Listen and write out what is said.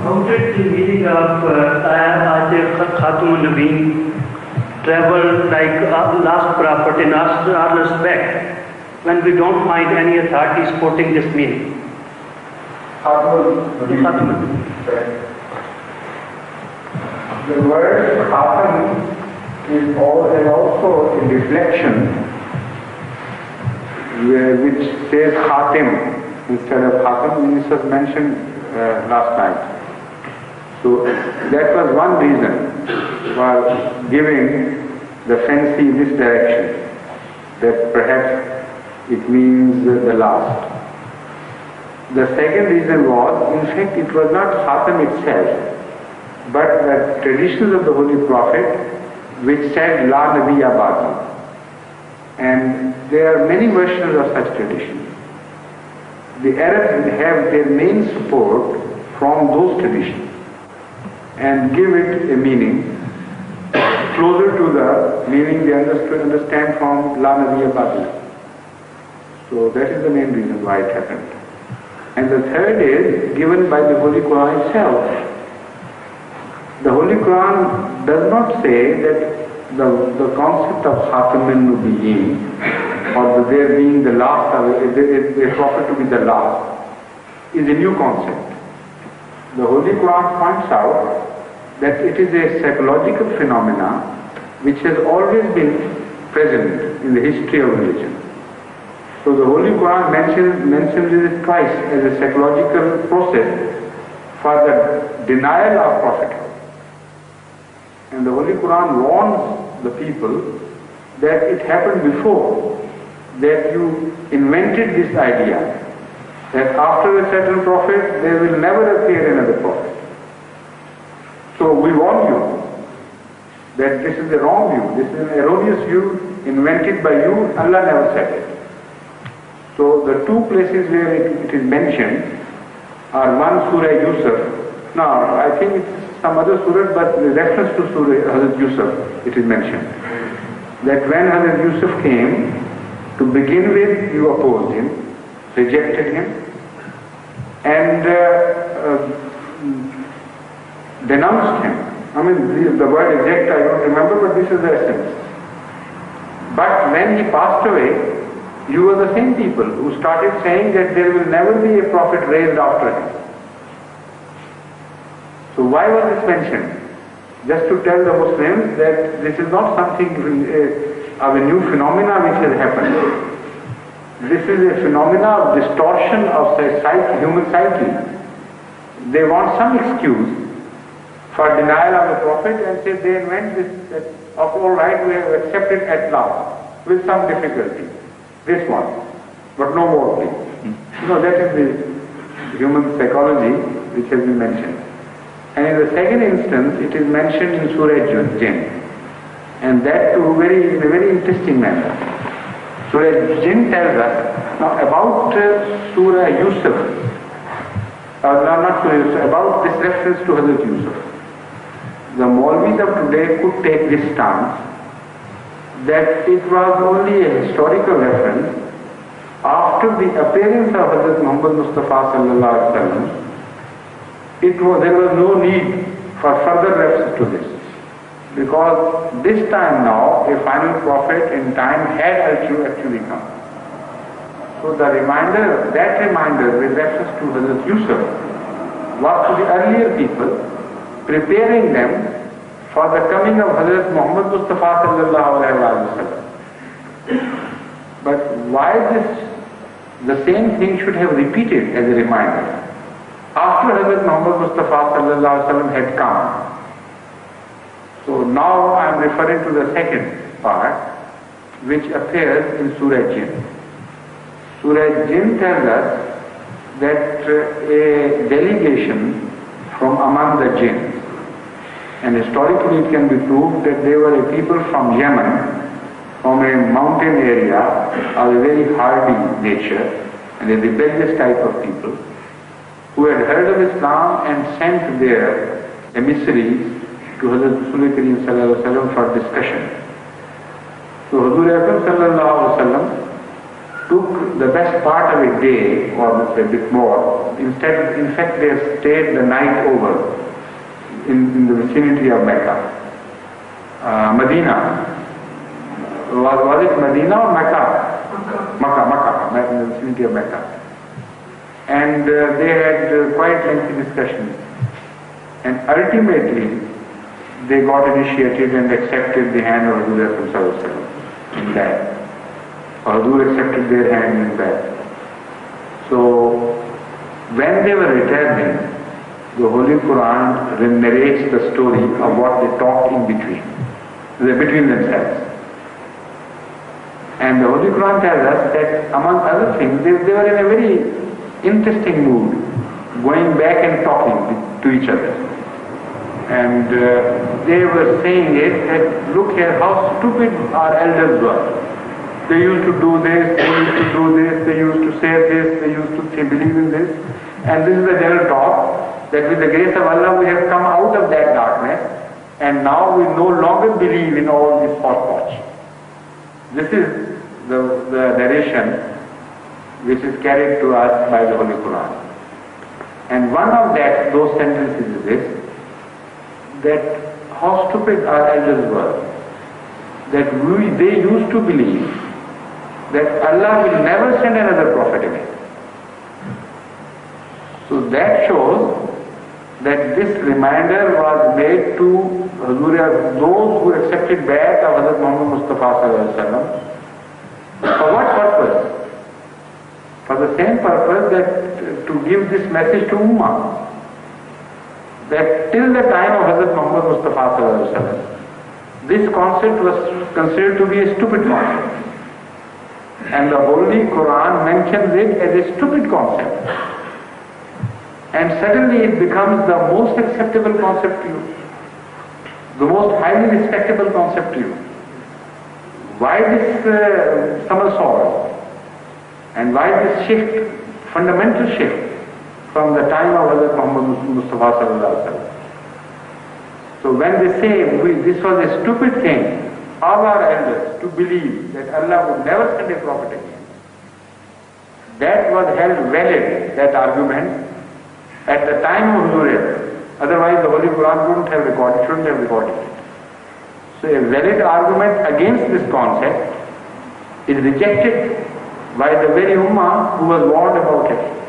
How did the meaning of Ajay Khatun Nabeen travel like last prophet in our respect when we don't find any authority supporting this meaning? Khatun. The word Khatun is also a reflection which says Khatim instead of Khatam. This was mentioned last night. So that was one reason for giving the fancy in this direction, that perhaps it means the last. The second reason was, in fact, it was not Khatam itself, but the traditions of the Holy Prophet which said La Nabiya Ba'di. And there are many versions of such traditions. The Arabs have their main support from those traditions and give it a meaning closer to the meaning they understand from La Nabiya Ba'di. So that is the main reason why it happened. And the third is given by the Holy Quran itself. The Holy Quran does not say that the concept of Khatamun Nabiyyin, or there being the last, a prophet to be the last, is a new concept. The Holy Quran points out that it is a psychological phenomena which has always been present in the history of religion. So the Holy Quran mentions it twice as a psychological process for the denial of prophethood. And the Holy Quran warns the people that it happened before, that you invented this idea that after a certain prophet there will never appear another prophet. So we warn you that this is a wrong view, this is an erroneous view invented by you, Allah never said it. So the two places where it is mentioned are one Surah Yusuf. Now I think it's some other surah, but the reference to Surah Hazrat Yusuf, it is mentioned. That when Hazrat Yusuf came, to begin with you opposed him, rejected him, and denounced him. I mean the word exact I don't remember, but this is the essence. But when he passed away, you were the same people who started saying that there will never be a prophet raised after him. So why was this mentioned? Just to tell the Muslims that this is not something of a new phenomena which has happened. This is a phenomena of distortion of human psyche. They want some excuse for denial of the prophet and say they invent this, that all right, we have accepted at last, with some difficulty. This one, but no more please. That is the human psychology which has been mentioned. And in the second instance, it is mentioned in Surah Jinn, and that too in a very interesting manner. Surah Jinn tells us now about Surah Yusuf, not Surah Yusuf, about this reference to Hazrat Yusuf. The Maulvis of today could take this stance that it was only a historical reference after the appearance of Hazrat Muhammad Mustafa sallallahu alaihi wasallam. There was no need for further reference to this, because this time now a final prophet in time had actually come. So that reminder with reference to Hazrat Yusuf was to the earlier people, preparing them for the coming of Hazrat Muhammad Mustafa sallallahu alaihi wasallam. But why the same thing should have repeated as a reminder after Hazrat Muhammad Mustafa sallallahu alaihi wasallam had come? So now I am referring to the second part, which appears in Surah Jinn. Surah Jinn tells us that a delegation from among the jinn, and historically it can be proved that they were a people from Yemen, from a mountain area of a very hardy nature and a rebellious type of people, who had heard of Islam and sent their emissaries to Hazrat Rasul Kareem sallallahu alaihi wasallam for discussion. So Hazrat Akram sallallahu alaihi wasallam took the best part of a day, or let's say a bit more. Instead, in fact, they stayed the night over in the vicinity of Mecca. Medina. Was it Medina or Mecca? Makkah, in the vicinity of Mecca. And they had quite lengthy discussions. And ultimately, they got initiated and accepted the hand of Rasulullah in that. Hazur accepted their hand in that. So, when they were returning, the Holy Quran narrates the story of what they talked in between themselves. And the Holy Quran tells us that among other things, they were in a very interesting mood, going back and talking to each other. And they were saying it that, look here, how stupid our elders were. They used to do this, they used to do this, they used to say this, they used to believe in this. And this is the general talk, that with the grace of Allah we have come out of that darkness, and now we no longer believe in all this hotchpotch. This is the narration which is carried to us by the Holy Quran. And one of those sentences is this, that how stupid our elders were, that they used to believe that Allah will never send another prophet again. So that shows that this reminder was made to those who accepted back of Hazrat Muhammad Mustafa Sallallahu Alaihi Wasallam. For what purpose? For the same purpose that to give this message to Ummah. That till the time of Hazrat Muhammad Mustafa Sallallahu Alaihi Wasallam, this concept was considered to be a stupid concept. And the Holy Quran mentions it as a stupid concept. And suddenly it becomes the most acceptable concept to you, the most highly respectable concept to you. Why this somersault? And why this shift, fundamental shift from the time of Hazrat Muhammad Mustafa Sallallahu Alaihi Wasallam? So when they say this was a stupid thing, all our elders to believe that Allah would never send a prophet again, that was held valid, that argument, at the time of Huzur. Otherwise the Holy Quran shouldn't have recorded it. So a valid argument against this concept is rejected by the very Ummah who was warned about it.